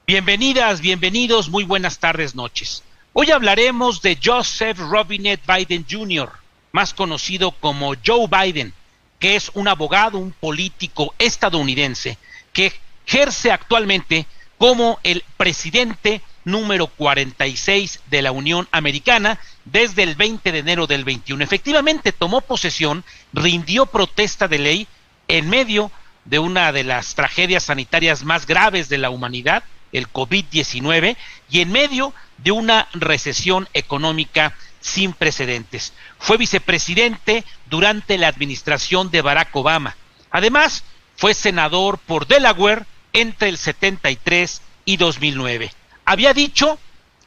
Bienvenidas, bienvenidos, muy buenas tardes, noches. Hoy hablaremos de Joseph Robinette Biden Jr., más conocido como Joe Biden, que es un abogado, un político estadounidense que ejerce actualmente como el presidente número 46 de la Unión Americana desde el 20 de enero del 21. Efectivamente, tomó posesión, rindió protesta de ley en medio de una de las tragedias sanitarias más graves de la humanidad, el COVID-19, y en medio de una recesión económica sin precedentes. Fue vicepresidente durante la administración de Barack Obama. Además, fue senador por Delaware entre el 73 y 2009. Había dicho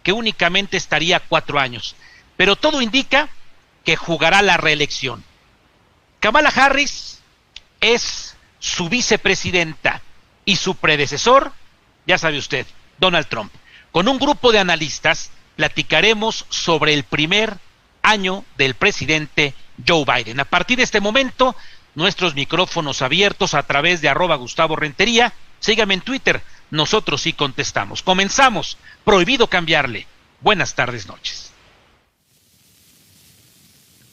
que únicamente estaría 4 años, pero todo indica que jugará la reelección. Kamala Harris es su vicepresidenta y su predecesor, ya sabe usted, Donald Trump. Con un grupo de analistas platicaremos sobre el primer año del presidente Joe Biden. A partir de este momento, nuestros micrófonos abiertos a través de @GustavoRentería. Sígame en Twitter, nosotros sí contestamos. Comenzamos, prohibido cambiarle. Buenas tardes, noches.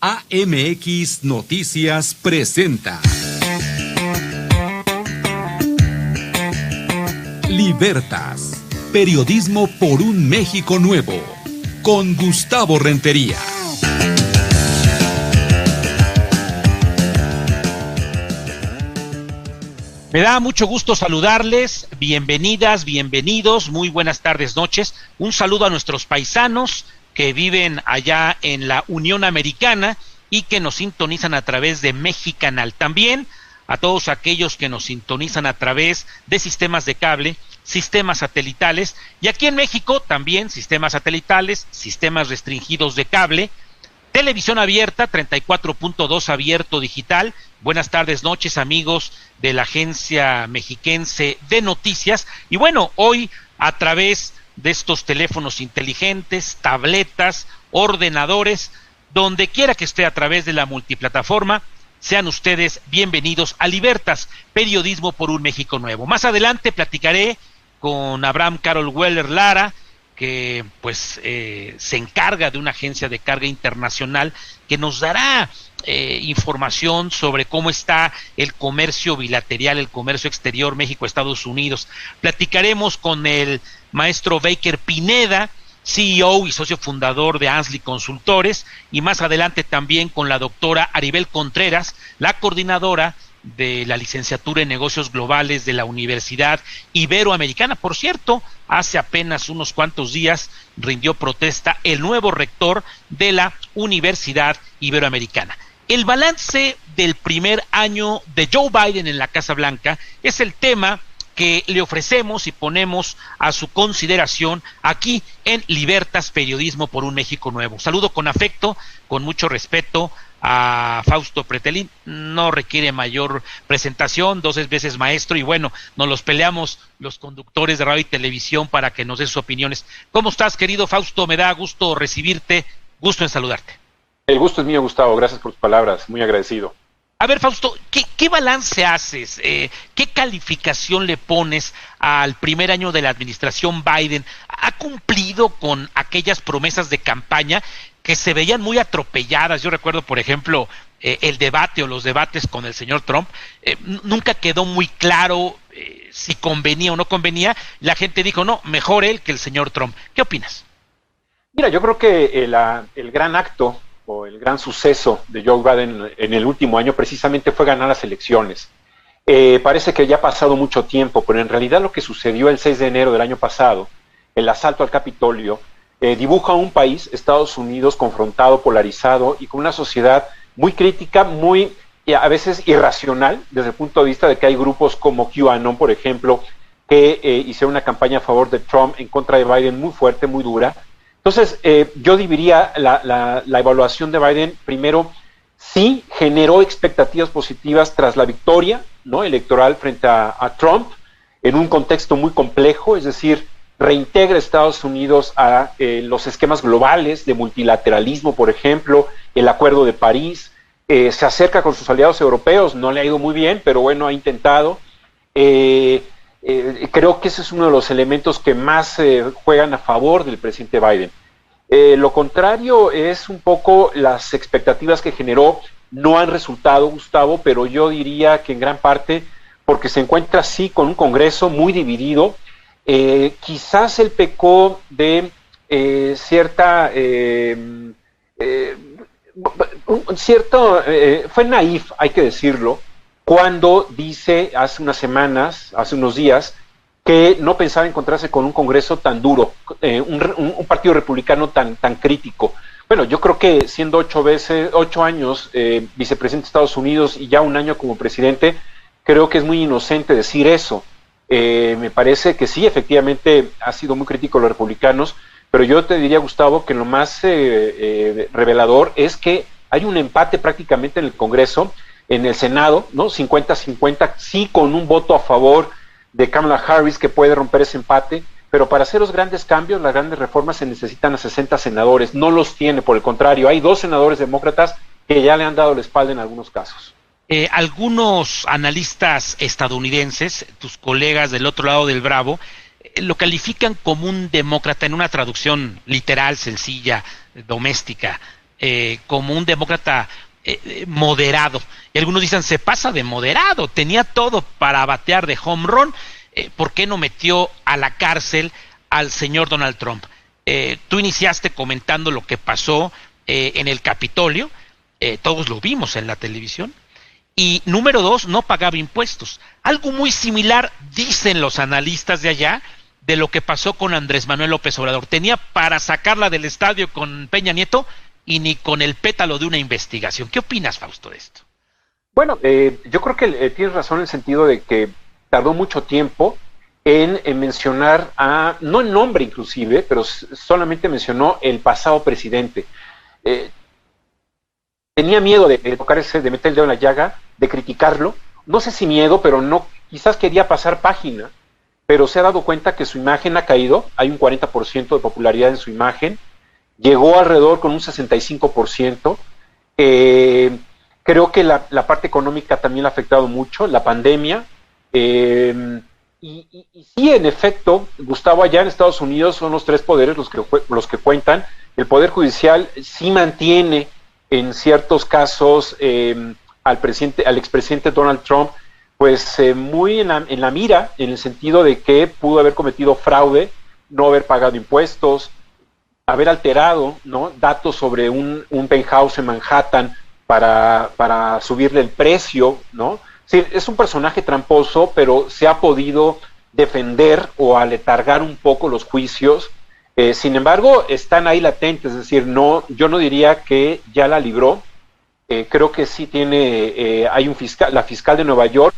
AMX Noticias presenta Libertas, periodismo por un México nuevo, con Gustavo Rentería. Me da mucho gusto saludarles, bienvenidas, bienvenidos, muy buenas tardes, noches. Un saludo a nuestros paisanos que viven allá en la Unión Americana y que nos sintonizan a través de Mexicanal. También a todos aquellos que nos sintonizan a través de sistemas de cable, sistemas satelitales, y aquí en México también sistemas satelitales, sistemas restringidos de cable, televisión abierta, 34.2 abierto digital. Buenas tardes, noches, amigos de la agencia mexiquense de noticias. Y bueno, hoy a través de estos teléfonos inteligentes, tabletas, ordenadores, donde quiera que esté a través de la multiplataforma, sean ustedes bienvenidos a Libertas, periodismo por un México nuevo. Más adelante platicaré con Abraham Carol Weller Lara, que pues se encarga de una agencia de carga internacional que nos dará información sobre cómo está el comercio bilateral, el comercio exterior México-Estados Unidos. Platicaremos con el maestro Baker Pineda, CEO y socio fundador de Ansley Consultores, y más adelante también con la doctora Aribel Contreras, la coordinadora de la licenciatura en negocios globales de la Universidad Iberoamericana. Por cierto, hace apenas unos cuantos días rindió protesta el nuevo rector de la Universidad Iberoamericana. El balance del primer año de Joe Biden en la Casa Blanca es el tema que le ofrecemos y ponemos a su consideración aquí en Libertas, periodismo por un México nuevo. Saludo con afecto, con mucho respeto a Fausto Pretelín. No requiere mayor presentación, 2 veces maestro, y bueno, nos los peleamos los conductores de radio y televisión para que nos dé sus opiniones. ¿Cómo estás, querido Fausto? Me da gusto recibirte, gusto en saludarte. El gusto es mío, Gustavo, gracias por tus palabras, muy agradecido. A ver, Fausto, ¿qué balance haces? ¿Qué calificación le pones al primer año de la administración Biden? ¿Ha cumplido con aquellas promesas de campaña que se veían muy atropelladas? Yo recuerdo, por ejemplo, el debate o los debates con el señor Trump. Nunca quedó muy claro si convenía o no convenía. La gente dijo, no, mejor él que el señor Trump. ¿Qué opinas? Mira, yo creo que el gran acto o el gran suceso de Joe Biden en el último año precisamente fue ganar las elecciones. Parece que ya ha pasado mucho tiempo, pero en realidad lo que sucedió el 6 de enero del año pasado, el asalto al Capitolio, dibuja un país, Estados Unidos, confrontado, polarizado y con una sociedad muy crítica, muy a veces irracional, desde el punto de vista de que hay grupos como QAnon, por ejemplo, que hicieron una campaña a favor de Trump en contra de Biden muy fuerte, muy dura. Entonces, yo dividiría la evaluación de Biden. Primero, sí generó expectativas positivas tras la victoria, ¿no?, electoral frente a Trump, en un contexto muy complejo, es decir, reintegra a Estados Unidos a los esquemas globales de multilateralismo, por ejemplo, el Acuerdo de París, se acerca con sus aliados europeos, no le ha ido muy bien, pero bueno, ha intentado. Creo que ese es uno de los elementos que más juegan a favor del presidente Biden. Lo contrario es un poco las expectativas que generó no han resultado, Gustavo, pero yo diría que en gran parte porque se encuentra sí con un Congreso muy dividido. Quizás él pecó de fue naif, hay que decirlo, cuando dice hace unas semanas, hace unos días, que no pensaba encontrarse con un Congreso tan duro, un partido republicano tan crítico. Bueno, yo creo que siendo 8 años vicepresidente de Estados Unidos y ya un año como presidente, creo que es muy inocente decir eso. Me parece que sí, efectivamente ha sido muy crítico a los republicanos, pero yo te diría, Gustavo, que lo más revelador es que hay un empate prácticamente en el Congreso, en el Senado, ¿no? 50-50, sí, con un voto a favor de Kamala Harris que puede romper ese empate, pero para hacer los grandes cambios, las grandes reformas se necesitan a 60 senadores, no los tiene, por el contrario, hay 2 senadores demócratas que ya le han dado la espalda en algunos casos. Algunos analistas estadounidenses, tus colegas del otro lado del Bravo, lo califican como un demócrata en una traducción literal, sencilla, doméstica, como un demócrata moderado. Y algunos dicen, se pasa de moderado, tenía todo para batear de home run, ¿por qué no metió a la cárcel al señor Donald Trump? Tú iniciaste comentando lo que pasó en el Capitolio, todos lo vimos en la televisión. Y número 2, no pagaba impuestos. Algo muy similar, dicen los analistas de allá, de lo que pasó con Andrés Manuel López Obrador. Tenía para sacarla del estadio con Peña Nieto y ni con el pétalo de una investigación. ¿Qué opinas, Fausto, de esto? Bueno, yo creo que tienes razón en el sentido de que tardó mucho tiempo en mencionar no el nombre inclusive, pero solamente mencionó el pasado presidente. Tenía miedo de de meter el dedo en la llaga, de criticarlo. No sé si miedo, pero no, quizás quería pasar página, pero se ha dado cuenta que su imagen ha caído, hay un 40% de popularidad en su imagen, llegó alrededor con un 65%. Creo que la parte económica también ha afectado mucho, la pandemia, y sí, en efecto, Gustavo, allá en Estados Unidos son los 3 poderes los que cuentan. El Poder Judicial sí mantiene en ciertos casos al expresidente Donald Trump, pues muy en la mira, en el sentido de que pudo haber cometido fraude, no haber pagado impuestos, haber alterado, ¿no?, datos sobre un penthouse en Manhattan para subirle el precio, ¿no? Sí, es un personaje tramposo, pero se ha podido defender o aletargar un poco los juicios. Sin embargo, están ahí latentes, es decir, yo no diría que ya la libró. Creo que sí hay la fiscal de Nueva York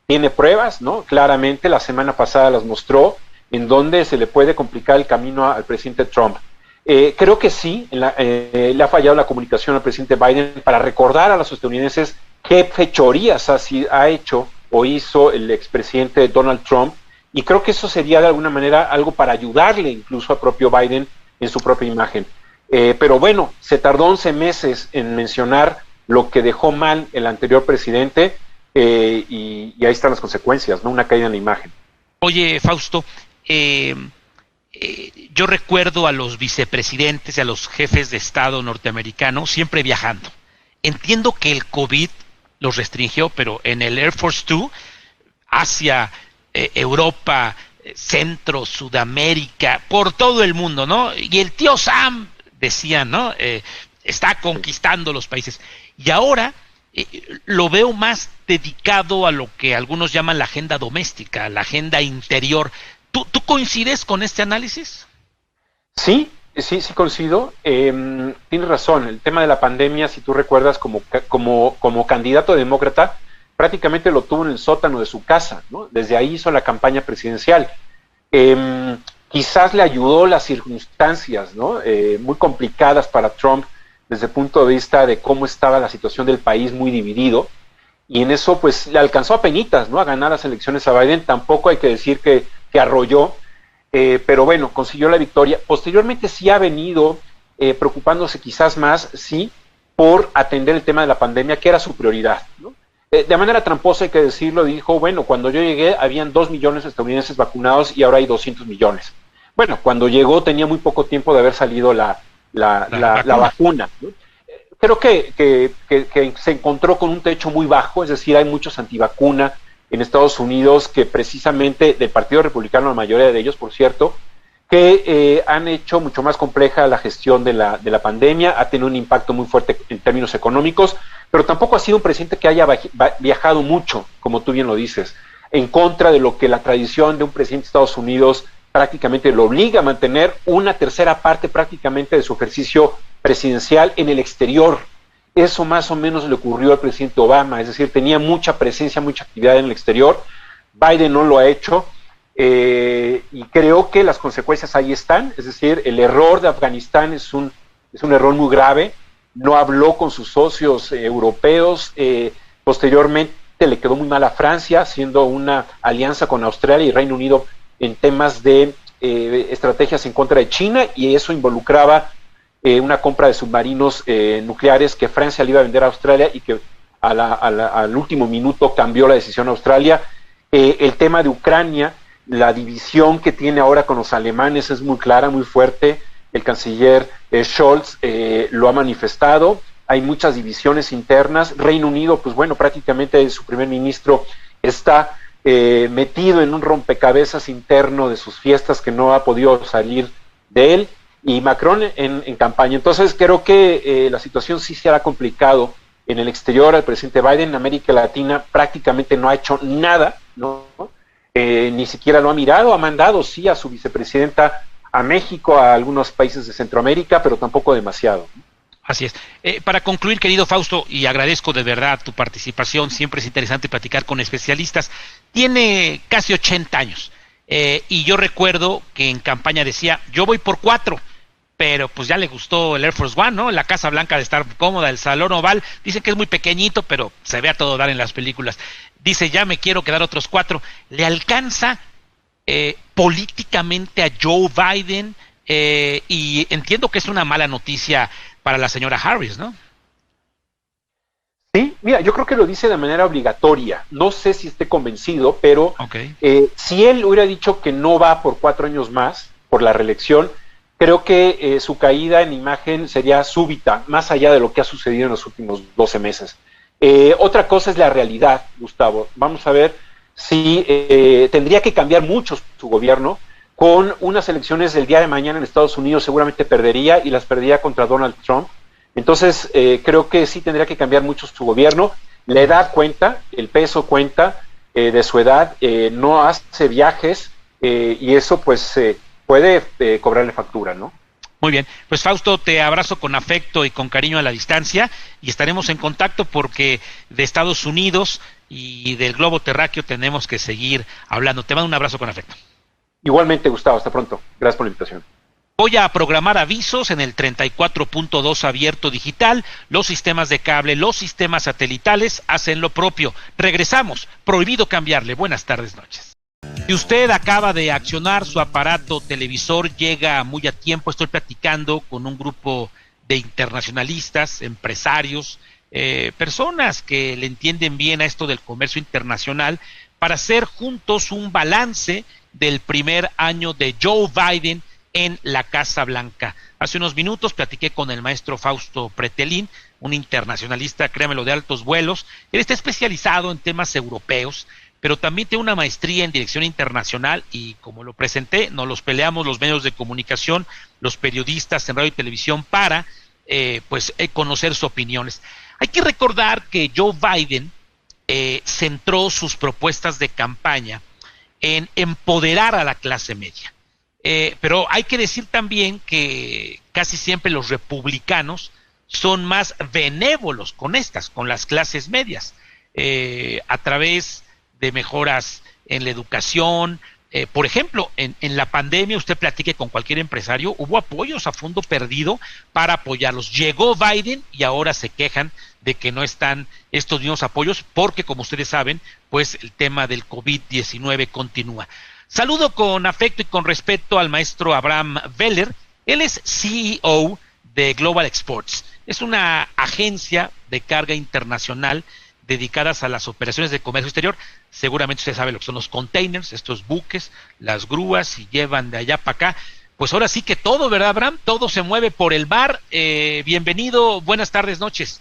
tiene pruebas, ¿no? Claramente, la semana pasada las mostró, en donde se le puede complicar el camino al presidente Trump. Creo que sí, le ha fallado la comunicación al presidente Biden para recordar a los estadounidenses qué fechorías ha hecho o hizo el expresidente Donald Trump. Y creo que eso sería de alguna manera algo para ayudarle incluso al propio Biden en su propia imagen. Pero bueno, se tardó 11 meses en mencionar lo que dejó mal el anterior presidente y ahí están las consecuencias, ¿no? Una caída en la imagen. Oye, Fausto, yo recuerdo a los vicepresidentes y a los jefes de Estado norteamericanos siempre viajando. Entiendo que el COVID los restringió, pero en el Air Force 2, Asia, Europa, Centro, Sudamérica, por todo el mundo, ¿no? Y el tío Sam, decían, ¿no? Está conquistando los países. Y ahora lo veo más dedicado a lo que algunos llaman la agenda doméstica, la agenda interior. ¿Tú coincides con este análisis? Sí coincido. Tienes razón, el tema de la pandemia, si tú recuerdas, como candidato demócrata, prácticamente lo tuvo en el sótano de su casa, ¿no? Desde ahí hizo la campaña presidencial. Quizás le ayudó las circunstancias, ¿no? Muy complicadas para Trump desde el punto de vista de cómo estaba la situación del país muy dividido, y en eso pues le alcanzó a penitas, ¿no?, a ganar las elecciones a Biden. Tampoco hay que decir que arrolló, pero bueno, consiguió la victoria. Posteriormente sí ha venido preocupándose quizás más, sí, por atender el tema de la pandemia, que era su prioridad, ¿no? de manera tramposa hay que decirlo, dijo, bueno, cuando yo llegué habían 2 millones de estadounidenses vacunados y ahora hay 200 millones. Bueno, cuando llegó tenía muy poco tiempo de haber salido la vacuna, ¿no? Creo que se encontró con un techo muy bajo, es decir, hay muchos antivacuna en Estados Unidos que precisamente del Partido Republicano, la mayoría de ellos, por cierto, que han hecho mucho más compleja la gestión de la pandemia, ha tenido un impacto muy fuerte en términos económicos, pero tampoco ha sido un presidente que haya viajado mucho, como tú bien lo dices, en contra de lo que la tradición de un presidente de Estados Unidos prácticamente lo obliga a mantener una tercera parte prácticamente de su ejercicio presidencial en el exterior. Eso más o menos le ocurrió al presidente Obama, es decir, tenía mucha presencia, mucha actividad en el exterior. Biden no lo ha hecho, y creo que las consecuencias ahí están, es decir, el error de Afganistán es un error muy grave, no habló con sus socios europeos, posteriormente le quedó muy mal a Francia, haciendo una alianza con Australia y Reino Unido en temas de estrategias en contra de China, y eso involucraba una compra de submarinos nucleares que Francia le iba a vender a Australia y que al último minuto cambió la decisión a Australia. El tema de Ucrania, la división que tiene ahora con los alemanes es muy clara, muy fuerte. El canciller Scholz lo ha manifestado. Hay muchas divisiones internas. Reino Unido, pues bueno, prácticamente su primer ministro está metido en un rompecabezas interno de sus fiestas que no ha podido salir de él, y Macron en campaña. Entonces creo que la situación sí se hará complicado en el exterior. El presidente Biden en América Latina prácticamente no ha hecho nada, ¿no? Ni siquiera lo ha mirado, ha mandado sí a su vicepresidenta a México, a algunos países de Centroamérica, pero tampoco demasiado. Así es. Para concluir, querido Fausto, y agradezco de verdad tu participación, siempre es interesante platicar con especialistas, tiene casi 80 años, y yo recuerdo que en campaña decía, yo voy por 4, pero pues ya le gustó el Air Force One, ¿no? La Casa Blanca de estar cómoda, el Salón Oval, dicen que es muy pequeñito, pero se ve a todo dar en las películas. Dice, ya me quiero quedar otros 4. ¿Le alcanza políticamente a Joe Biden? Y entiendo que es una mala noticia para la señora Harris, ¿no? Sí, mira, yo creo que lo dice de manera obligatoria. No sé si esté convencido, pero okay. Si él hubiera dicho que no va por 4 años más, por la reelección, creo que su caída en imagen sería súbita, más allá de lo que ha sucedido en los últimos 12 meses. Otra cosa es la realidad, Gustavo. Vamos a ver si tendría que cambiar mucho su gobierno. Con unas elecciones del día de mañana en Estados Unidos seguramente perdería, y las perdería contra Donald Trump. Entonces creo que sí tendría que cambiar mucho su gobierno. La edad cuenta, el peso cuenta de su edad, no hace viajes, y eso pues puede cobrarle factura, ¿no? Muy bien, pues Fausto, te abrazo con afecto y con cariño a la distancia, y estaremos en contacto porque de Estados Unidos y del globo terráqueo tenemos que seguir hablando. Te mando un abrazo con afecto. Igualmente, Gustavo, hasta pronto. Gracias por la invitación. Voy a programar avisos en el 34.2 abierto digital. Los sistemas de cable, los sistemas satelitales hacen lo propio. Regresamos. Prohibido cambiarle. Buenas tardes, noches. Si usted acaba de accionar su aparato televisor, llega muy a tiempo. Estoy platicando con un grupo de internacionalistas, empresarios, personas que le entienden bien a esto del comercio internacional, para hacer juntos un balance del primer año de Joe Biden en la Casa Blanca. Hace unos minutos platiqué con el maestro Fausto Pretelín, un internacionalista, créamelo, de altos vuelos. Él está especializado en temas europeos, pero también tiene una maestría en dirección internacional, y como lo presenté, nos los peleamos los medios de comunicación, los periodistas en radio y televisión, para conocer sus opiniones. Hay que recordar que Joe Biden centró sus propuestas de campaña en empoderar a la clase media. Pero hay que decir también que casi siempre los republicanos son más benévolos con las clases medias, a través de mejoras en la educación. Por ejemplo, en la pandemia, usted platique con cualquier empresario, hubo apoyos a fondo perdido para apoyarlos. Llegó Biden y ahora se quejan de que no están estos mismos apoyos, porque, como ustedes saben, pues el tema del COVID-19 continúa. Saludo con afecto y con respeto al maestro Abraham Veller. Él es CEO de Global Exports. Es una agencia de carga internacional dedicadas a las operaciones de comercio exterior. Seguramente usted sabe lo que son los containers, estos buques, las grúas, y llevan de allá para acá. Pues ahora sí que todo, ¿verdad, Abraham? Todo se mueve por el mar. Bienvenido, buenas tardes, noches.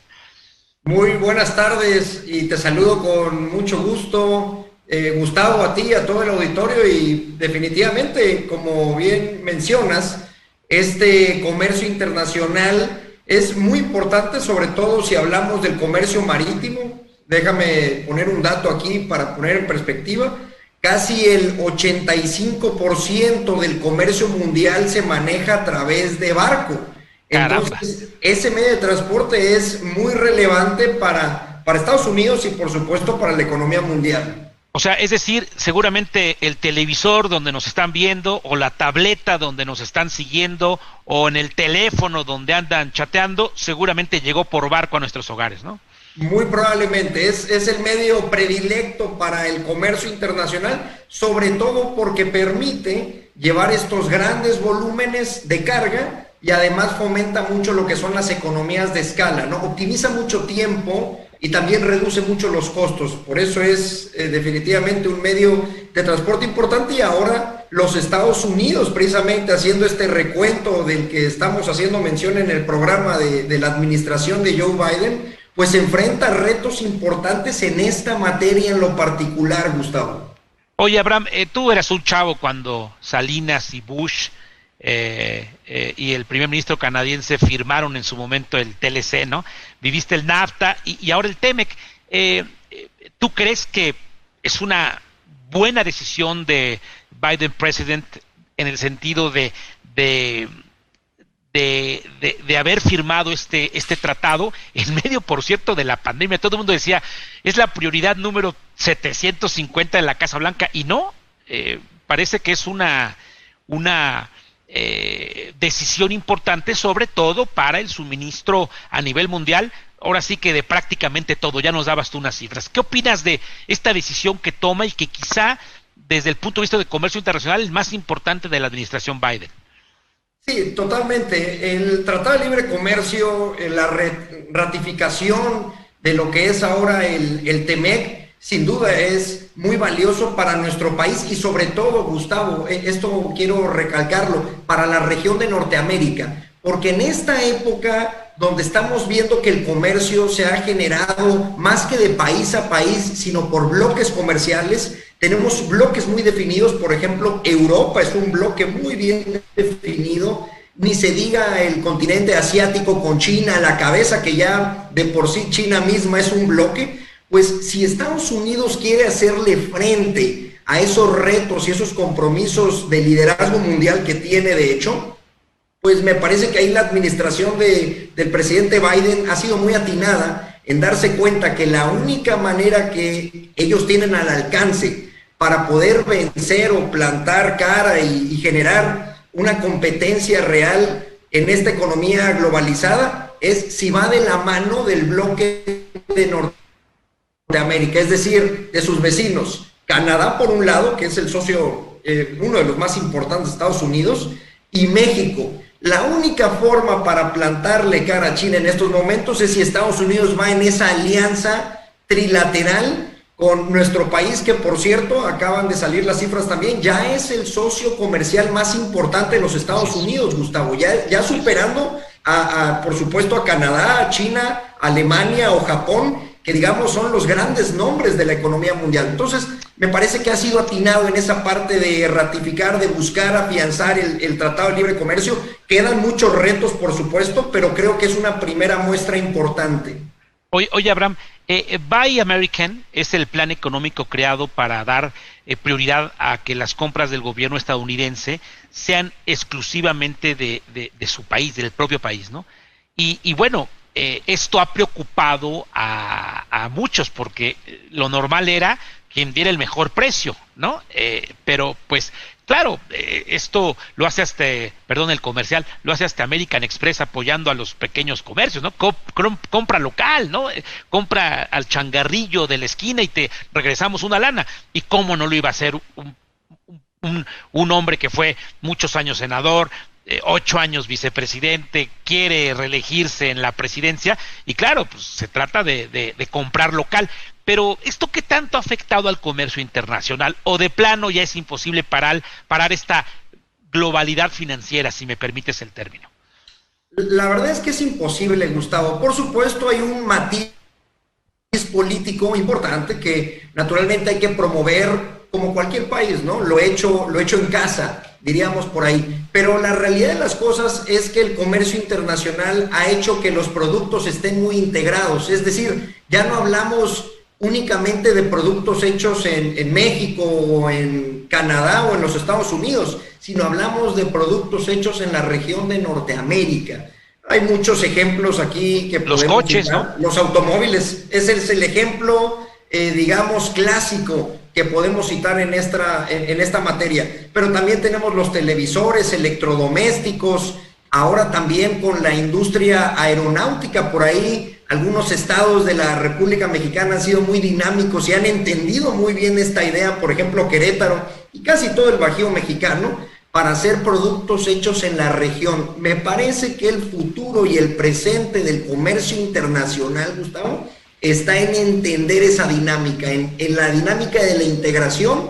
Muy buenas tardes y te saludo con mucho gusto, Gustavo, a ti, a todo el auditorio, y definitivamente, como bien mencionas, este comercio internacional es muy importante, sobre todo si hablamos del comercio marítimo. Déjame poner un dato aquí para poner en perspectiva. Casi el 85% del comercio mundial se maneja a través de barco. Entonces, ese medio de transporte es muy relevante para Estados Unidos y, por supuesto, para la economía mundial. O sea, es decir, seguramente el televisor donde nos están viendo, o la tableta donde nos están siguiendo, o en el teléfono donde andan chateando, seguramente llegó por barco a nuestros hogares, ¿no? Muy probablemente, es el medio predilecto para el comercio internacional, sobre todo porque permite llevar estos grandes volúmenes de carga y además fomenta mucho lo que son las economías de escala, ¿no? Optimiza mucho tiempo y también reduce mucho los costos. Por eso es definitivamente un medio de transporte importante. Y ahora los Estados Unidos, precisamente haciendo este recuento del que estamos haciendo mención en el programa de la administración de Joe Biden, pues enfrenta retos importantes en esta materia en lo particular, Gustavo. Oye, Abraham, tú eras un chavo cuando Salinas y Bush y el primer ministro canadiense firmaron en su momento el TLC, ¿no? Viviste el NAFTA y ahora el TEMEC. ¿Tú crees que es una buena decisión de Biden President en el sentido de haber firmado este tratado en medio, por cierto, de la pandemia? Todo el mundo decía, es la prioridad número 750 de la Casa Blanca, y no, parece que es una decisión importante, sobre todo para el suministro a nivel mundial, ahora sí que de prácticamente todo. Ya nos dabas tú unas cifras. ¿Qué opinas de esta decisión que toma y que quizá desde el punto de vista de comercio internacional es más importante de la administración Biden? Sí, totalmente. El Tratado de Libre Comercio, la ratificación de lo que es ahora el TEMEC, sin duda es muy valioso para nuestro país y, sobre todo, Gustavo, esto quiero recalcarlo, para la región de Norteamérica, porque en esta época donde estamos viendo que el comercio se ha generado más que de país a país, sino por bloques comerciales, tenemos bloques muy definidos. Por ejemplo, Europa es un bloque muy bien definido, ni se diga el continente asiático con China a la cabeza, que ya de por sí China misma es un bloque. Pues si Estados Unidos quiere hacerle frente a esos retos y esos compromisos de liderazgo mundial que tiene, de hecho, pues me parece que ahí la administración del presidente Biden ha sido muy atinada en darse cuenta que la única manera que ellos tienen al alcance para poder vencer o plantar cara y generar una competencia real en esta economía globalizada es si va de la mano del bloque de Norteamérica, es decir, de sus vecinos. Canadá, por un lado, que es el socio, uno de los más importantes de Estados Unidos, y México. La única forma para plantarle cara a China en estos momentos es si Estados Unidos va en esa alianza trilateral con nuestro país, que, por cierto, acaban de salir las cifras también, ya es el socio comercial más importante de los Estados Unidos, Gustavo, ya superando por supuesto, a Canadá, a China, Alemania o Japón, que digamos son los grandes nombres de la economía mundial. Entonces, me parece que ha sido atinado en esa parte de ratificar, de buscar afianzar el Tratado de Libre Comercio. Quedan muchos retos, por supuesto, pero creo que es una primera muestra importante. Oye, Abraham, Buy American es el plan económico creado para dar prioridad a que las compras del gobierno estadounidense sean exclusivamente de su país, del propio país, ¿no? Y bueno, esto ha preocupado a muchos, porque lo normal era quien diera el mejor precio, ¿no? Pero pues claro, esto lo hace el comercial, lo hace hasta American Express apoyando a los pequeños comercios, ¿no? Compra local, ¿no? Compra al changarrillo de la esquina y te regresamos una lana. ¿Y cómo no lo iba a hacer un hombre que fue muchos años senador, 8 años vicepresidente, quiere reelegirse en la presidencia y claro, pues se trata de comprar local. Pero ¿esto qué tanto ha afectado al comercio internacional? ¿O de plano ya es imposible parar esta globalidad financiera, si me permites el término? La verdad es que es imposible, Gustavo. Por supuesto, hay un matiz político importante que naturalmente hay que promover como cualquier país, ¿no? Lo hecho en casa, diríamos por ahí. Pero la realidad de las cosas es que el comercio internacional ha hecho que los productos estén muy integrados. Es decir, ya no hablamos únicamente de productos hechos en México o en Canadá o en los Estados Unidos, sino hablamos de productos hechos en la región de Norteamérica. Hay muchos ejemplos aquí que los coches, citar, ¿no? Los automóviles, ese es el ejemplo, digamos, clásico que podemos citar en esta materia. Pero también tenemos los televisores, electrodomésticos, ahora también con la industria aeronáutica por ahí. Algunos estados de la República Mexicana han sido muy dinámicos y han entendido muy bien esta idea, por ejemplo, Querétaro y casi todo el Bajío mexicano, para hacer productos hechos en la región. Me parece que el futuro y el presente del comercio internacional, Gustavo, está en entender esa dinámica, en la dinámica de la integración.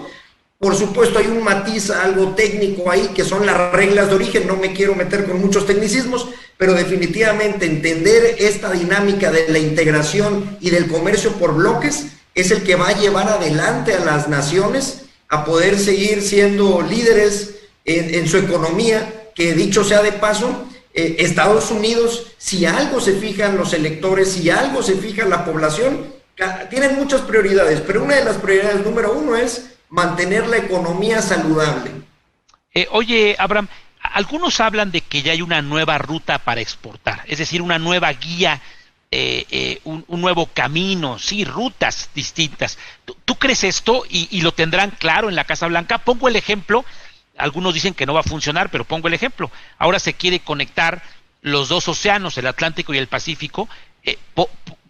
Por supuesto, hay un matiz algo técnico ahí, que son las reglas de origen. No me quiero meter con muchos tecnicismos, pero definitivamente entender esta dinámica de la integración y del comercio por bloques es el que va a llevar adelante a las naciones a poder seguir siendo líderes en su economía, que dicho sea de paso, Estados Unidos, si algo se fijan los electores, si algo se fija la población, tienen muchas prioridades, pero una de las prioridades número uno es mantener la economía saludable. Oye, Abraham, algunos hablan de que ya hay una nueva ruta para exportar, es decir, una nueva guía, un nuevo camino, sí, rutas distintas. ¿Tú crees esto y lo tendrán claro en la Casa Blanca? Pongo el ejemplo. Algunos dicen que no va a funcionar, pero pongo el ejemplo. Ahora se quiere conectar los dos océanos, el Atlántico y el Pacífico,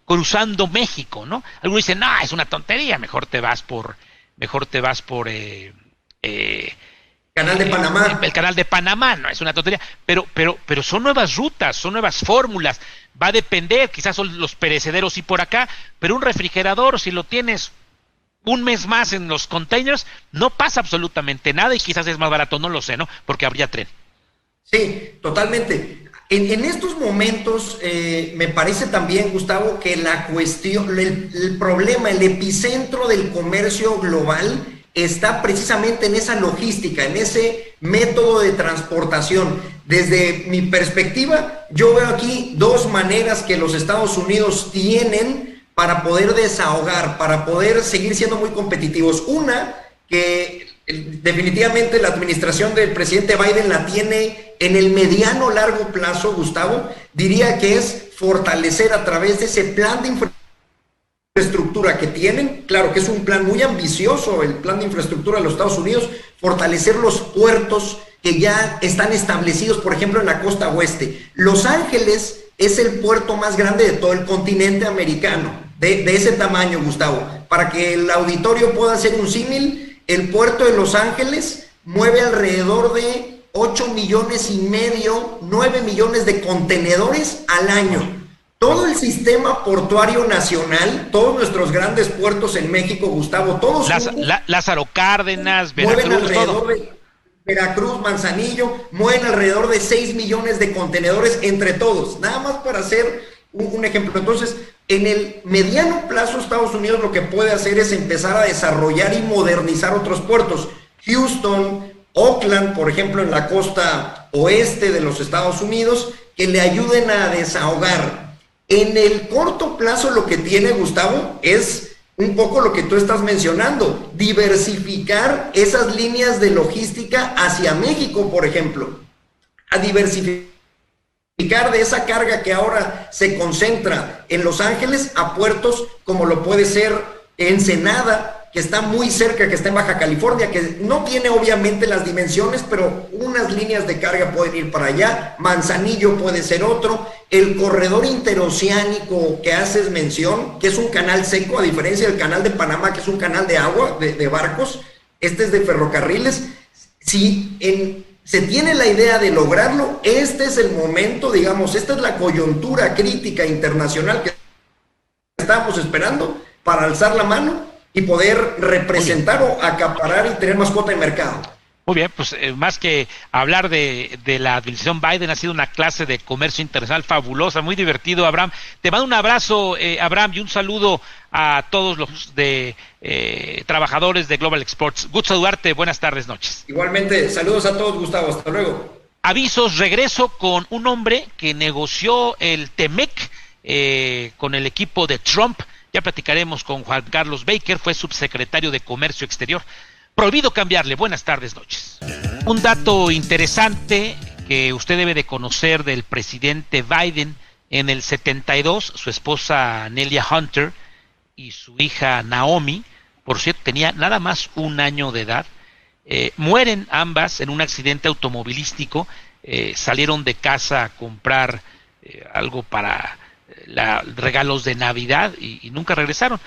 cruzando México, ¿no? Algunos dicen, no, es una tontería, mejor te vas por Canal de Panamá. El Canal de Panamá, no, es una tontería. Pero son nuevas rutas, son nuevas fórmulas. Va a depender, quizás son los perecederos y por acá, pero un refrigerador, si lo tienes un mes más en los containers, no pasa absolutamente nada y quizás es más barato, no lo sé, ¿no? Porque habría tren. Sí, totalmente. En estos momentos me parece también, Gustavo, que la cuestión, el problema, el epicentro del comercio global está precisamente en esa logística, en ese método de transportación. Desde mi perspectiva, yo veo aquí dos maneras que los Estados Unidos tienen para poder desahogar, para poder seguir siendo muy competitivos. Una, que definitivamente la administración del presidente Biden la tiene en el mediano largo plazo, Gustavo, diría que es fortalecer a través de ese plan de infraestructura que tienen, claro que es un plan muy ambicioso, el plan de infraestructura de los Estados Unidos, fortalecer los puertos que ya están establecidos, por ejemplo, en la costa oeste. Los Ángeles es el puerto más grande de todo el continente americano, de ese tamaño, Gustavo. Para que el auditorio pueda hacer un símil, el puerto de Los Ángeles mueve alrededor de 8,5 millones, 9 millones de contenedores al año. Todo el sistema portuario nacional, todos nuestros grandes puertos en México, Gustavo, todos Lázaro Cárdenas, Veracruz, mueven alrededor todo. de Veracruz, Manzanillo, mueven alrededor de 6 millones de contenedores entre todos, nada más para hacer un ejemplo. Entonces, en el mediano plazo, Estados Unidos lo que puede hacer es empezar a desarrollar y modernizar otros puertos. Houston, Oakland, por ejemplo, en la costa oeste de los Estados Unidos, que le ayuden a desahogar. En el corto plazo lo que tiene, Gustavo, es un poco lo que tú estás mencionando, diversificar esas líneas de logística hacia México, por ejemplo, a diversificar de esa carga que ahora se concentra en Los Ángeles a puertos como lo puede ser Ensenada, que está muy cerca, que está en Baja California, que no tiene obviamente las dimensiones, pero unas líneas de carga pueden ir para allá. Manzanillo puede ser otro. El corredor interoceánico que haces mención, que es un canal seco, a diferencia del canal de Panamá, que es un canal de agua, de barcos, este es de ferrocarriles. Si se tiene la idea de lograrlo, este es el momento, digamos, esta es la coyuntura crítica internacional que estamos esperando para alzar la mano y poder representar o acaparar y tener más cuota de mercado. Muy bien, pues más que hablar de la administración Biden, ha sido una clase de comercio internacional fabulosa, muy divertido, Abraham. Te mando un abrazo, Abraham, y un saludo a todos los trabajadores de Global Exports. Gusto saludarte, buenas tardes, noches. Igualmente, saludos a todos, Gustavo, hasta luego. Avisos, regreso con un hombre que negoció el TEMEC con el equipo de Trump. Ya platicaremos con Juan Carlos Baker, fue subsecretario de Comercio Exterior. Prohibido cambiarle. Buenas tardes, noches. Un dato interesante que usted debe de conocer del presidente Biden: en el 72, su esposa Nelia Hunter y su hija Naomi, por cierto, tenía nada más un año de edad, mueren ambas en un accidente automovilístico. Salieron de casa a comprar algo para regalos de Navidad y nunca regresaron.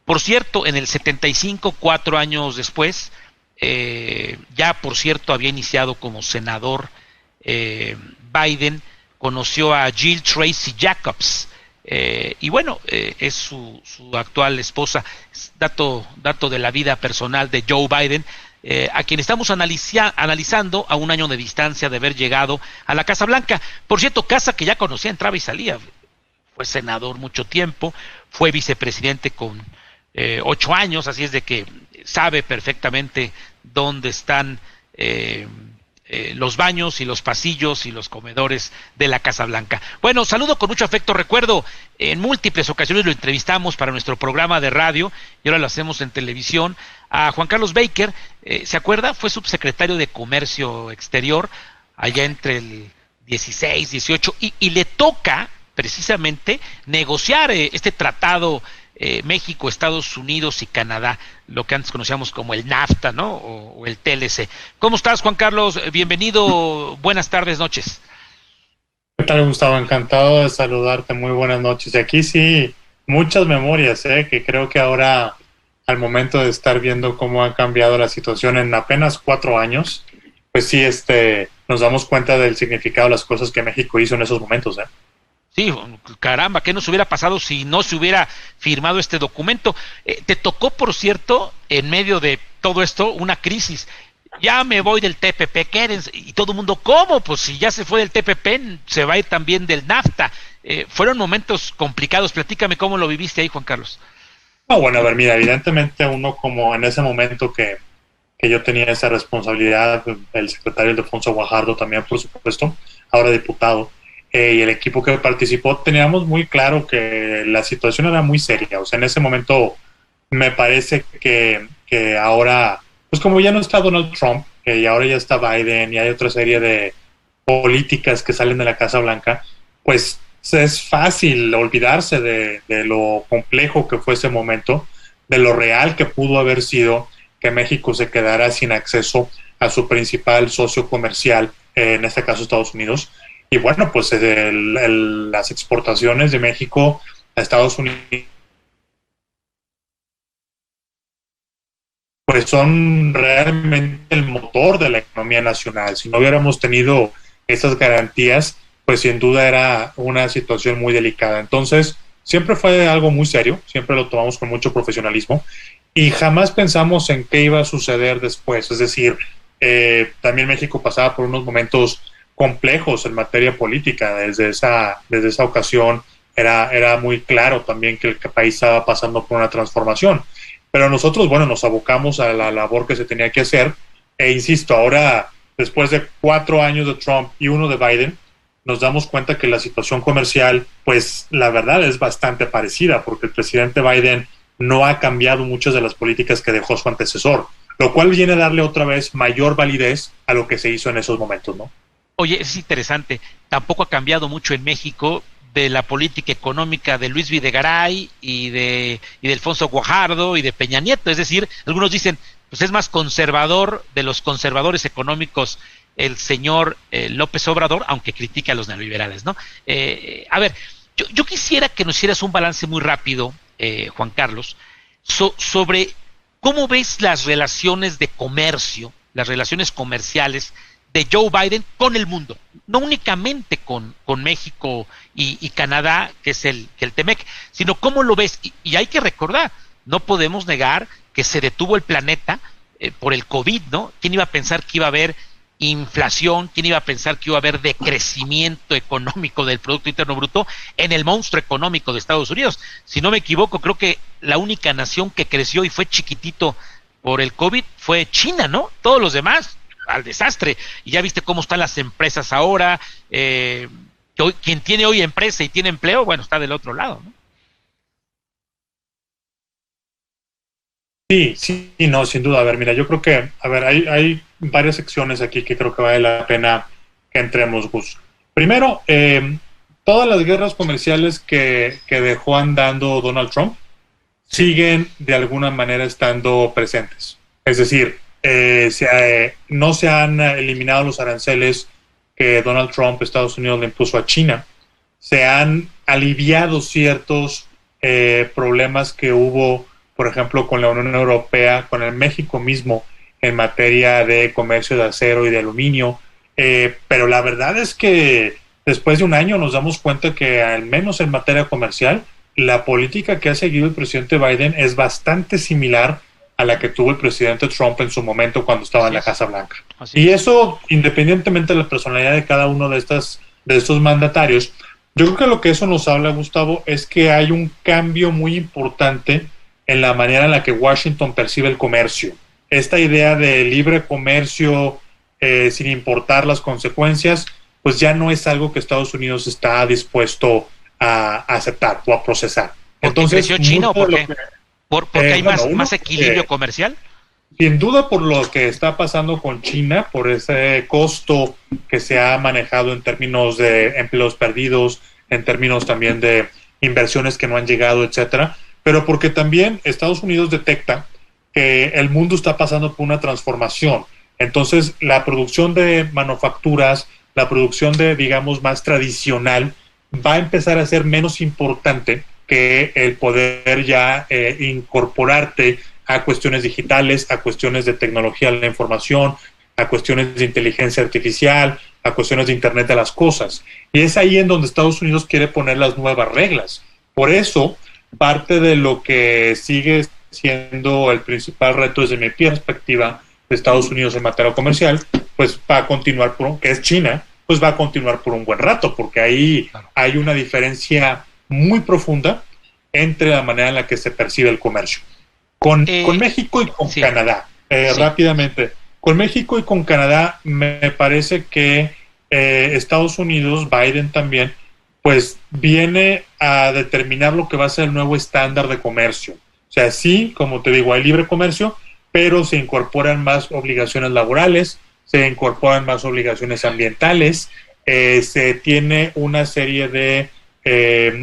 Por cierto, en el 75, 4 años después, ya por cierto había iniciado como senador, Biden conoció a Jill Tracy Jacobs, y bueno, es su actual esposa. Dato de la vida personal de Joe Biden, a quien estamos analizando a un año de distancia de haber llegado a la Casa Blanca. Por cierto, casa que ya conocía, entraba y salía. Fue senador mucho tiempo, fue vicepresidente con 8 años, así es de que sabe perfectamente dónde están los baños y los pasillos y los comedores de la Casa Blanca. Bueno, saludo con mucho afecto. Recuerdo, en múltiples ocasiones lo entrevistamos para nuestro programa de radio y ahora lo hacemos en televisión, a Juan Carlos Baker. ¿Se acuerda? Fue subsecretario de Comercio Exterior allá entre el 16, 18 y le toca precisamente negociar este tratado México, Estados Unidos y Canadá, lo que antes conocíamos como el NAFTA, ¿no? O el TLC. ¿Cómo estás, Juan Carlos? Bienvenido, buenas tardes, noches. ¿Qué tal, Gustavo? Encantado de saludarte, muy buenas noches. Y aquí sí, muchas memorias, que creo que ahora, al momento de estar viendo cómo ha cambiado la situación en apenas 4 años, pues sí, nos damos cuenta del significado de las cosas que México hizo en esos momentos, Sí, caramba, ¿qué nos hubiera pasado si no se hubiera firmado este documento? Te tocó, por cierto, en medio de todo esto, una crisis. Ya me voy del TPP, quédense. Y todo el mundo, ¿cómo? Pues si ya se fue del TPP, se va a ir también del NAFTA. Fueron momentos complicados. Platícame cómo lo viviste ahí, Juan Carlos. No, bueno, a ver, mira, evidentemente uno como en ese momento que yo tenía esa responsabilidad, el secretario Ildefonso Guajardo también, por supuesto, ahora diputado, y el equipo que participó, teníamos muy claro que la situación era muy seria. O sea, en ese momento me parece que ahora, pues como ya no está Donald Trump, y ahora ya está Biden y hay otra serie de políticas que salen de la Casa Blanca, pues es fácil olvidarse de lo complejo que fue ese momento, de lo real que pudo haber sido que México se quedara sin acceso a su principal socio comercial, en este caso Estados Unidos. Y bueno, pues las exportaciones de México a Estados Unidos pues son realmente el motor de la economía nacional. Si no hubiéramos tenido esas garantías, pues sin duda era una situación muy delicada. Entonces, siempre fue algo muy serio, siempre lo tomamos con mucho profesionalismo y jamás pensamos en qué iba a suceder después. Es decir, también México pasaba por unos momentos complejos en materia política. Desde esa ocasión era muy claro también que el país estaba pasando por una transformación. Pero nosotros, bueno, nos abocamos a la labor que se tenía que hacer. E insisto, ahora, después de 4 años de Trump y 1 de Biden, nos damos cuenta que la situación comercial, pues la verdad es bastante parecida, porque el presidente Biden no ha cambiado muchas de las políticas que dejó su antecesor, lo cual viene a darle otra vez mayor validez a lo que se hizo en esos momentos, ¿no? Oye, es interesante, tampoco ha cambiado mucho en México de la política económica de Luis Videgaray y de Alfonso Guajardo y de Peña Nieto. Es decir, algunos dicen, pues es más conservador de los conservadores económicos el señor López Obrador, aunque critica a los neoliberales, ¿no? A ver, yo quisiera que nos hicieras un balance muy rápido, Juan Carlos, sobre cómo ves las relaciones de comercio, las relaciones comerciales de Joe Biden con el mundo, no únicamente con México y Canadá, que es el TEMEC, sino cómo lo ves. Y hay que recordar, no podemos negar que se detuvo el planeta por el COVID, ¿no? ¿Quién iba a pensar que iba a haber inflación? ¿Quién iba a pensar que iba a haber decrecimiento económico del Producto Interno Bruto en el monstruo económico de Estados Unidos? Si no me equivoco, creo que la única nación que creció y fue chiquitito por el COVID fue China, ¿no? Todos los demás al desastre. Y ya viste cómo están las empresas ahora. Quien tiene hoy empresa y tiene empleo, bueno, está del otro lado, ¿no? Sí, no, sin duda. A ver, mira, yo creo que, hay varias secciones aquí que creo que vale la pena que entremos, Gus. Primero, todas las guerras comerciales que dejó andando Donald Trump siguen de alguna manera estando presentes. Es decir, no se han eliminado los aranceles que Donald Trump, Estados Unidos, le impuso a China. Se han aliviado ciertos problemas que hubo, por ejemplo, con la Unión Europea, con el México mismo, en materia de comercio de acero y de aluminio. Pero la verdad es que después de un año nos damos cuenta que, al menos en materia comercial, la política que ha seguido el presidente Biden es bastante similar a la que tuvo el presidente Trump en su momento cuando estaba en la Casa Blanca. Y eso, independientemente de la personalidad de cada uno de estos mandatarios, yo creo que lo que eso nos habla, Gustavo, es que hay un cambio muy importante en la manera en la que Washington percibe el comercio. Esta idea de libre comercio sin importar las consecuencias, pues ya no es algo que Estados Unidos está dispuesto a aceptar o a procesar. Entonces, ¿creció China o por qué? ¿Porque hay más equilibrio comercial? Sin duda por lo que está pasando con China, por ese costo que se ha manejado en términos de empleos perdidos, en términos también de inversiones que no han llegado, etcétera, pero porque también Estados Unidos detecta que el mundo está pasando por una transformación. Entonces, la producción de manufacturas, la producción de, digamos, más tradicional, va a empezar a ser menos importante que el poder ya incorporarte a cuestiones digitales, a cuestiones de tecnología de la información, a cuestiones de inteligencia artificial, a cuestiones de Internet de las cosas. Y es ahí en donde Estados Unidos quiere poner las nuevas reglas. Por eso, parte de lo que sigue siendo el principal reto desde mi perspectiva de Estados Unidos en materia comercial, pues va a continuar, que es China, pues va a continuar por un buen rato, porque ahí hay una diferencia muy profunda entre la manera en la que se percibe el comercio. Con México y con Canadá, rápidamente, con México y con Canadá me parece que Estados Unidos, Biden también, pues viene a determinar lo que va a ser el nuevo estándar de comercio. O sea, sí, como te digo, hay libre comercio, pero se incorporan más obligaciones laborales, se incorporan más obligaciones ambientales, se tiene una serie de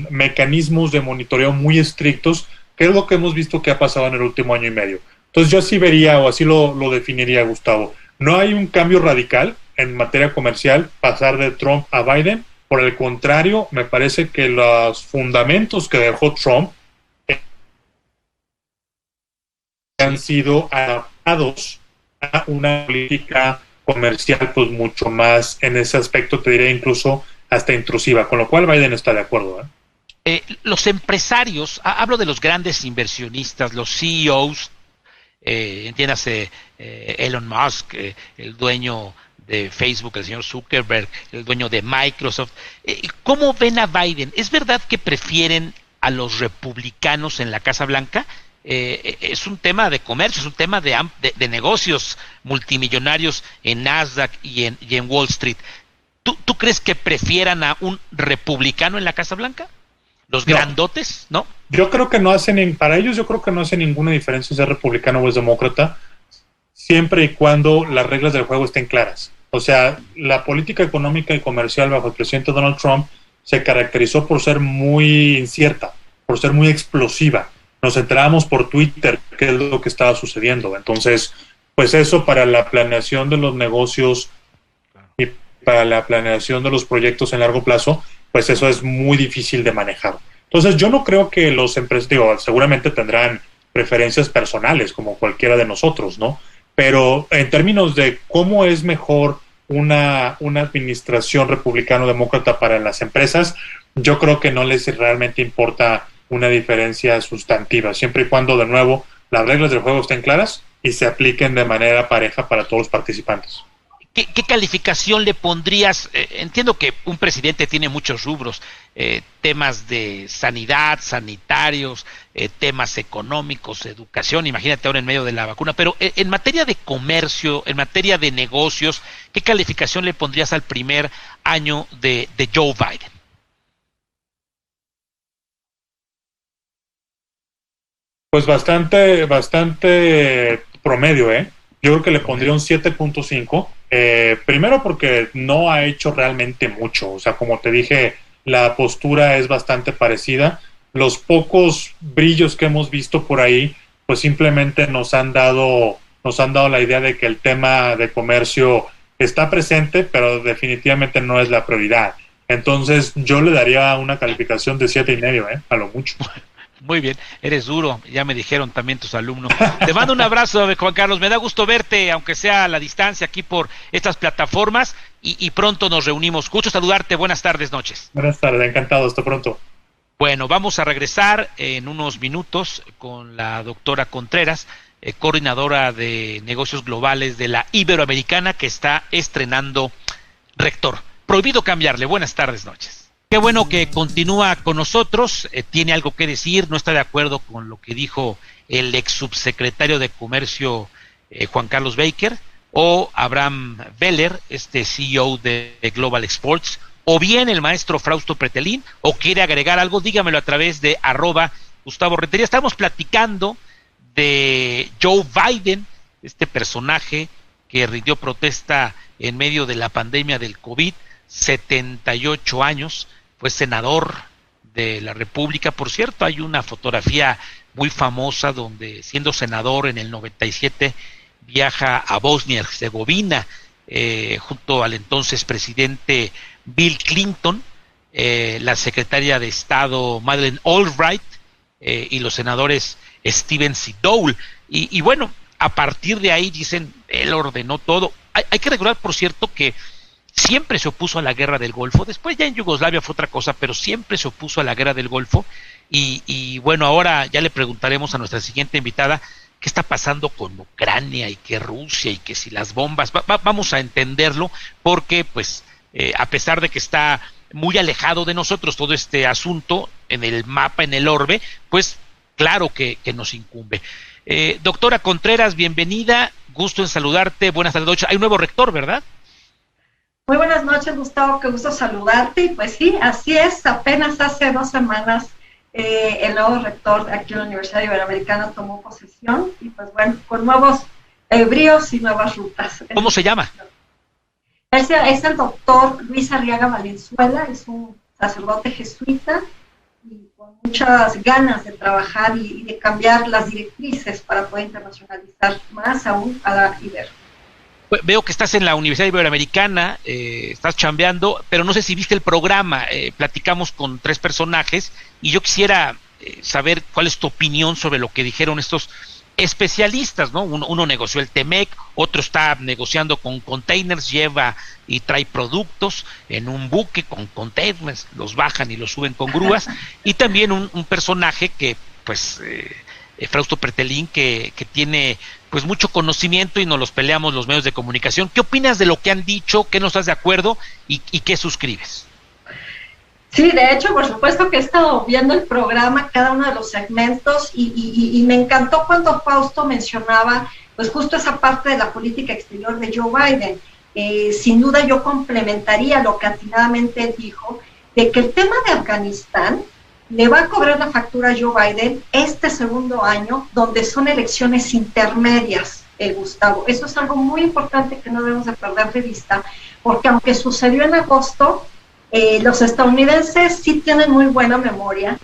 mecanismos de monitoreo muy estrictos, que es lo que hemos visto que ha pasado en el último año y medio. Entonces yo así vería, o así lo definiría, Gustavo. No hay un cambio radical en materia comercial, pasar de Trump a Biden. Por el contrario, me parece que los fundamentos que dejó Trump han sido adaptados a una política comercial pues mucho más, en ese aspecto te diría incluso hasta intrusiva, con lo cual Biden está de acuerdo. Los empresarios, hablo de los grandes inversionistas, los CEOs, entiéndase Elon Musk, el dueño de Facebook, el señor Zuckerberg, el dueño de Microsoft, ¿cómo ven a Biden? ¿Es verdad que prefieren a los republicanos en la Casa Blanca? Es un tema de comercio, es un tema de negocios multimillonarios en Nasdaq y en Wall Street. ¿Tú crees que prefieran a un republicano en la Casa Blanca? ¿Los grandotes? ¿No? Yo creo que para ellos yo creo que no hace ninguna diferencia ser republicano o es demócrata, siempre y cuando las reglas del juego estén claras. O sea, la política económica y comercial bajo el presidente Donald Trump se caracterizó por ser muy incierta, por ser muy explosiva. Nos enterábamos por Twitter qué es lo que estaba sucediendo. Entonces, pues eso para la planeación de los negocios y para la planeación de los proyectos en largo plazo, pues eso es muy difícil de manejar. Entonces, yo no creo que los empresarios, seguramente tendrán preferencias personales como cualquiera de nosotros, ¿no? Pero en términos de cómo es mejor una administración republicano-demócrata para las empresas, yo creo que no les realmente importa una diferencia sustantiva, siempre y cuando, de nuevo, las reglas del juego estén claras y se apliquen de manera pareja para todos los participantes. ¿Qué calificación le pondrías? Entiendo que un presidente tiene muchos rubros, temas de sanidad, sanitarios, temas económicos, educación, imagínate ahora en medio de la vacuna, pero en materia de comercio, en materia de negocios, ¿qué calificación le pondrías al primer año de Joe Biden? Pues bastante promedio, ¿eh? Yo creo que le pondría un 7.5. Primero porque no ha hecho realmente mucho. O sea, como te dije, la postura es bastante parecida. Los pocos brillos que hemos visto por ahí, pues simplemente nos han dado la idea de que el tema de comercio está presente, pero definitivamente no es la prioridad. Entonces, yo le daría una calificación de 7.5, a lo mucho. Muy bien, eres duro, ya me dijeron también tus alumnos. Te mando un abrazo, Juan Carlos, me da gusto verte, aunque sea a la distancia aquí por estas plataformas, y pronto nos reunimos. Gusto saludarte, buenas tardes, noches. Buenas tardes, encantado, hasta pronto. Bueno, vamos a regresar en unos minutos con la doctora Contreras, coordinadora de negocios globales de la Iberoamericana, que está estrenando rector. Prohibido cambiarle, buenas tardes, noches. Qué bueno que continúa con nosotros, tiene algo que decir, no está de acuerdo con lo que dijo el ex subsecretario de Comercio Juan Carlos Baker, o Abraham Beller, CEO de Global Exports, o bien el maestro Frausto Pretelín, o quiere agregar algo, dígamelo a través de @Gustavo Rentería. Estamos platicando de Joe Biden, este personaje que rindió protesta en medio de la pandemia del COVID, 78 años, fue senador de la República. Por cierto, hay una fotografía muy famosa donde, siendo senador en el 97, viaja a Bosnia-Herzegovina junto al entonces presidente Bill Clinton, la secretaria de Estado Madeleine Albright y los senadores Stevens y Dole. Y bueno, a partir de ahí, dicen, él ordenó todo. Hay que recordar, por cierto, que siempre se opuso a la guerra del Golfo. Después ya en Yugoslavia fue otra cosa, pero siempre se opuso a la guerra del Golfo. Y bueno, ahora ya le preguntaremos a nuestra siguiente invitada qué está pasando con Ucrania y que Rusia y que si las bombas. Vamos a entenderlo porque, pues, a pesar de que está muy alejado de nosotros todo este asunto en el mapa, en el orbe, pues claro que nos incumbe. Doctora Contreras, bienvenida, gusto en saludarte, buenas tardes. Hay un nuevo rector, ¿verdad? Muy buenas noches, Gustavo, qué gusto saludarte. Y pues sí, así es, apenas hace 2 semanas el nuevo rector aquí en la Universidad Iberoamericana tomó posesión y pues bueno, con nuevos bríos y nuevas rutas. ¿Cómo se llama? Es el doctor Luis Arriaga Valenzuela, es un sacerdote jesuita y con muchas ganas de trabajar y de cambiar las directrices para poder internacionalizar más aún a la Ibero. Veo que estás en la Universidad Iberoamericana, estás chambeando, pero no sé si viste el programa. Platicamos con 3 personajes y yo quisiera saber cuál es tu opinión sobre lo que dijeron estos especialistas, ¿no? Uno negoció el TEMEC, otro está negociando con containers, lleva y trae productos en un buque con containers, los bajan y los suben con grúas, y también un personaje que, pues, Frausto Pretelín, que tiene pues mucho conocimiento y nos los peleamos los medios de comunicación. ¿Qué opinas de lo que han dicho? ¿Qué no estás de acuerdo? ¿Y qué suscribes? Sí, de hecho, por supuesto que he estado viendo el programa, cada uno de los segmentos, y me encantó cuando Fausto mencionaba pues justo esa parte de la política exterior de Joe Biden. Sin duda yo complementaría lo que atinadamente dijo, de que el tema de Afganistán le va a cobrar la factura a Joe Biden este segundo año, donde son elecciones intermedias, Gustavo. Eso es algo muy importante que no debemos de perder de vista, porque aunque sucedió en agosto, los estadounidenses sí tienen muy buena memoria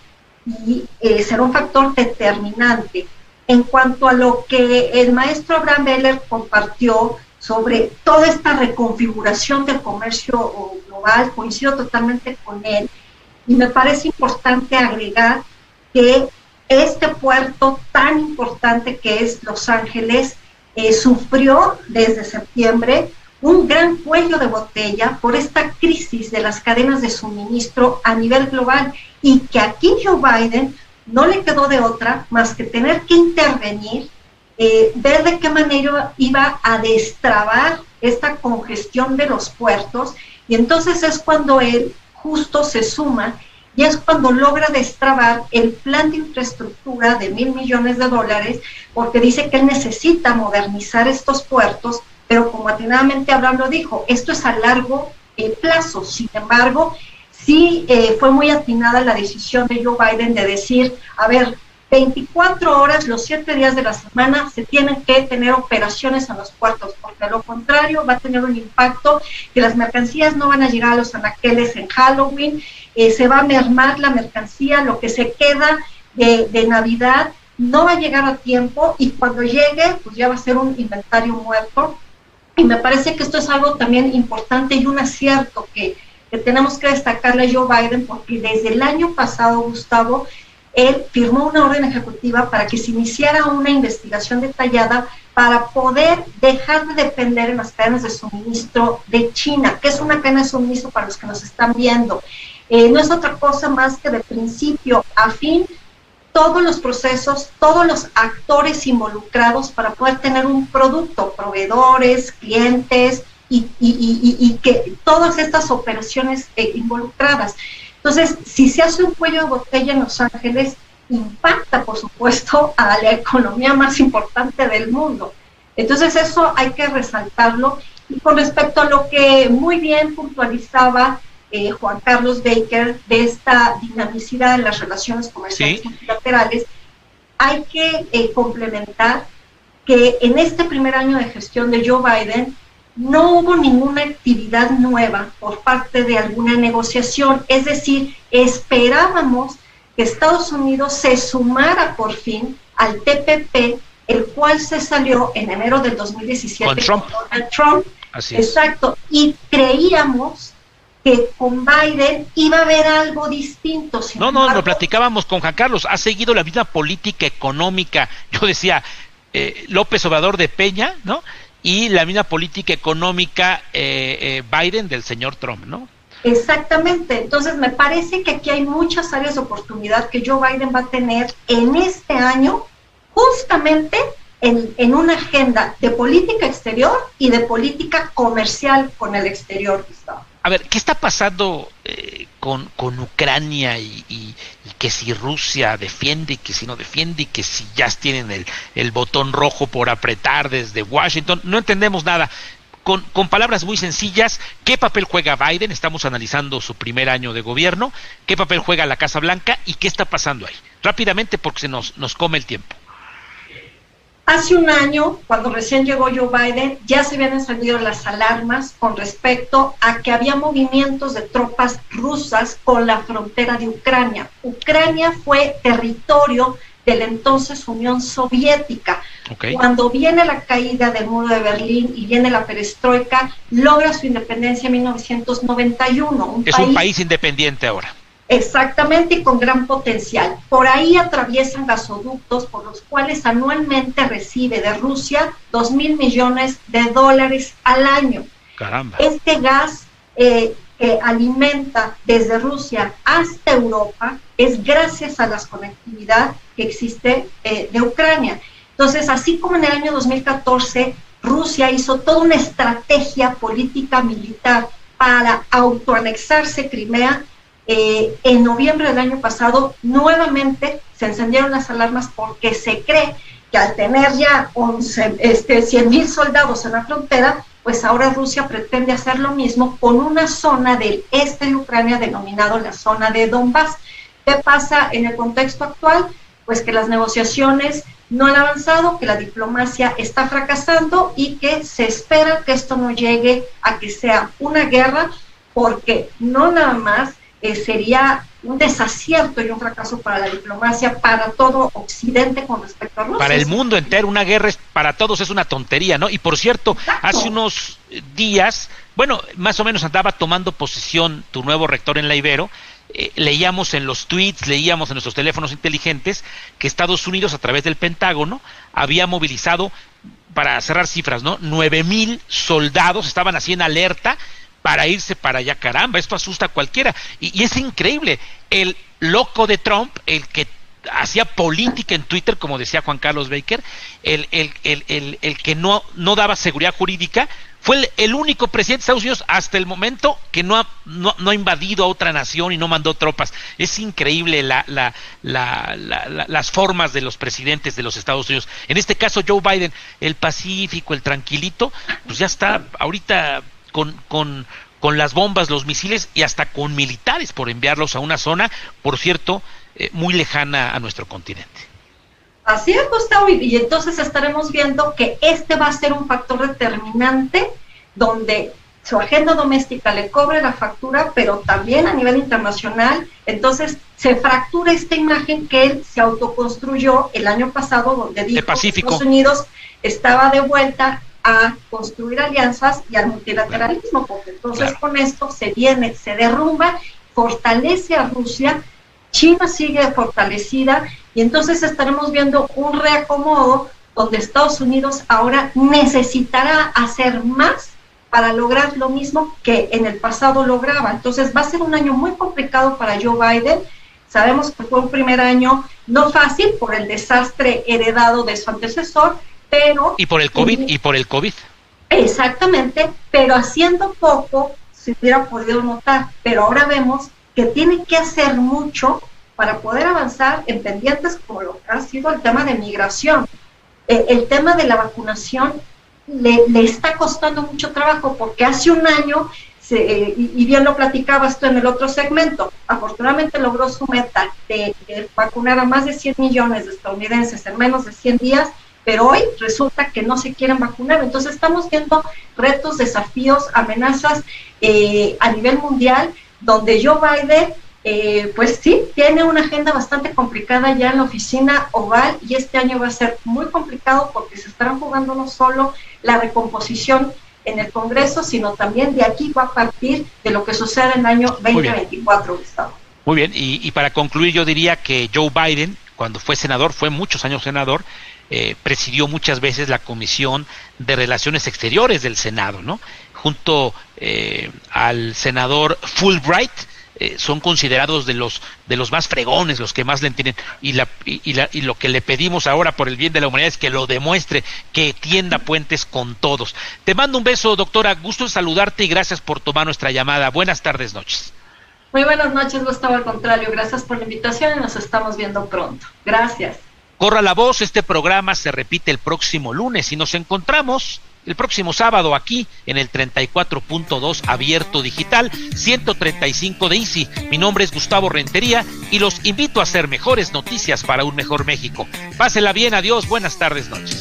y será un factor determinante. En cuanto a lo que el maestro Abraham Beller compartió sobre toda esta reconfiguración del comercio global, coincido totalmente con él. Y me parece importante agregar que este puerto tan importante que es Los Ángeles sufrió desde septiembre un gran cuello de botella por esta crisis de las cadenas de suministro a nivel global, y que aquí Joe Biden no le quedó de otra más que tener que intervenir, ver de qué manera iba a destrabar esta congestión de los puertos, y entonces es cuando él justo se suma y es cuando logra destrabar el plan de infraestructura de $1,000 millones, porque dice que él necesita modernizar estos puertos, pero como atinadamente Abraham lo dijo, esto es a largo plazo. Sin embargo, sí fue muy atinada la decisión de Joe Biden de decir, a ver, 24 horas, los 7 días de la semana, se tienen que tener operaciones en los puertos, porque a lo contrario va a tener un impacto que las mercancías no van a llegar a los anaqueles en Halloween, se va a mermar la mercancía, lo que se queda de Navidad no va a llegar a tiempo, y cuando llegue, pues ya va a ser un inventario muerto. Y me parece que esto es algo también importante y un acierto que tenemos que destacarle a Joe Biden, porque desde el año pasado, Gustavo, él firmó una orden ejecutiva para que se iniciara una investigación detallada para poder dejar de depender en las cadenas de suministro de China, que es una cadena de suministro para los que nos están viendo. No es otra cosa más que de principio a fin todos los procesos, todos los actores involucrados para poder tener un producto, proveedores, clientes y que todas estas operaciones involucradas. Entonces, si se hace un cuello de botella en Los Ángeles, impacta, por supuesto, a la economía más importante del mundo. Entonces, eso hay que resaltarlo. Y con respecto a lo que muy bien puntualizaba Juan Carlos Baker, de esta dinamicidad en las relaciones comerciales multilaterales, hay que complementar que en este primer año de gestión de Joe Biden no hubo ninguna actividad nueva por parte de alguna negociación, es decir, esperábamos que Estados Unidos se sumara por fin al TPP, el cual se salió en enero del 2017 con Trump. Donald Trump. Así es. Exacto, y creíamos que con Biden iba a haber algo distinto. No, lo platicábamos con Juan Carlos, ha seguido la misma política económica, yo decía, López Obrador de Peña, ¿no? Y la misma política económica Biden del señor Trump, ¿no? Exactamente, entonces me parece que aquí hay muchas áreas de oportunidad que Joe Biden va a tener en este año, justamente en una agenda de política exterior y de política comercial con el exterior, Gustavo. A ver, ¿qué está pasando con Ucrania y que si Rusia defiende y que si no defiende y que si ya tienen el botón rojo por apretar desde Washington? No entendemos nada. Con palabras muy sencillas, ¿qué papel juega Biden? Estamos analizando su primer año de gobierno. ¿Qué papel juega la Casa Blanca y qué está pasando ahí? Rápidamente, porque se nos come el tiempo. Hace un año, cuando recién llegó Joe Biden, ya se habían encendido las alarmas con respecto a que había movimientos de tropas rusas con la frontera de Ucrania. Ucrania fue territorio de la entonces Unión Soviética. Okay. Cuando viene la caída del muro de Berlín y viene la perestroika, logra su independencia en 1991. Es un país independiente ahora. Exactamente, y con gran potencial. Por ahí atraviesan gasoductos por los cuales anualmente recibe de Rusia $2,000 millones al año. Caramba. Este gas que alimenta desde Rusia hasta Europa es gracias a la conectividad que existe de Ucrania. Entonces, así como en el año 2014, Rusia hizo toda una estrategia política militar para autoanexarse Crimea, en noviembre del año pasado nuevamente se encendieron las alarmas porque se cree que al tener ya 100,000 soldados en la frontera, pues ahora Rusia pretende hacer lo mismo con una zona del este de Ucrania denominado la zona de Donbass. ¿Qué pasa en el contexto actual? Pues que las negociaciones no han avanzado, que la diplomacia está fracasando y que se espera que esto no llegue a que sea una guerra, porque no nada más sería un desacierto y un fracaso para la diplomacia, para todo Occidente con respecto a Rusia. Para el mundo entero, una guerra para todos es una tontería, ¿no? Y por cierto, exacto, hace unos días, bueno, más o menos andaba tomando posesión tu nuevo rector en la Ibero, leíamos en los tweets, leíamos en nuestros teléfonos inteligentes que Estados Unidos, a través del Pentágono, había movilizado para cerrar cifras, ¿no? 9,000 soldados estaban así en alerta para irse para allá. Caramba, esto asusta a cualquiera. Y es increíble, el loco de Trump, el que hacía política en Twitter, como decía Juan Carlos Baker, el que no daba seguridad jurídica, fue el único presidente de Estados Unidos hasta el momento que no ha invadido a otra nación y no mandó tropas. Es increíble las formas de los presidentes de los Estados Unidos. En este caso Joe Biden, el pacífico, el tranquilito, pues ya está ahorita con las bombas, los misiles y hasta con militares por enviarlos a una zona, por cierto, muy lejana a nuestro continente. Así es, Gustavo, y entonces estaremos viendo que este va a ser un factor determinante donde su agenda doméstica le cobre la factura, pero también a nivel internacional. Entonces se fractura esta imagen que él se autoconstruyó el año pasado, donde dijo que Estados Unidos estaba de vuelta a construir alianzas y al multilateralismo, porque entonces con esto se derrumba, fortalece a Rusia, China sigue fortalecida, y entonces estaremos viendo un reacomodo donde Estados Unidos ahora necesitará hacer más para lograr lo mismo que en el pasado lograba. Entonces va a ser un año muy complicado para Joe Biden. Sabemos que fue un primer año no fácil por el desastre heredado de su antecesor, pero... Y por el COVID. Exactamente, pero haciendo poco se hubiera podido notar, pero ahora vemos que tiene que hacer mucho para poder avanzar en pendientes como lo que ha sido el tema de migración. El tema de la vacunación le está costando mucho trabajo, porque hace un año, y bien lo platicabas tú en el otro segmento, afortunadamente logró su meta de vacunar a más de 100 millones de estadounidenses en menos de 100 días, pero hoy resulta que no se quieren vacunar. Entonces estamos viendo retos, desafíos, amenazas a nivel mundial, donde Joe Biden pues sí, tiene una agenda bastante complicada ya en la oficina oval, y este año va a ser muy complicado porque se estarán jugando no solo la recomposición en el Congreso, sino también de aquí va a partir de lo que sucede en el año 2024, Gustavo. Muy bien, y para concluir yo diría que Joe Biden, cuando fue senador, fue muchos años senador, presidió muchas veces la Comisión de Relaciones Exteriores del Senado, ¿no? Junto al senador Fulbright, son considerados de los más fregones, los que más le entienden, y lo que le pedimos ahora por el bien de la humanidad es que lo demuestre, que tienda puentes con todos. Te mando un beso, doctora, gusto en saludarte y gracias por tomar nuestra llamada. Buenas tardes, noches. Muy buenas noches, Gustavo, al contrario, gracias por la invitación y nos estamos viendo pronto. Gracias. Corra la voz, este programa se repite el próximo lunes y nos encontramos el próximo sábado aquí en el 34.2 abierto digital 135 de Easy. Mi nombre es Gustavo Rentería y los invito a hacer mejores noticias para un mejor México. Pásela bien, adiós, buenas tardes, noches.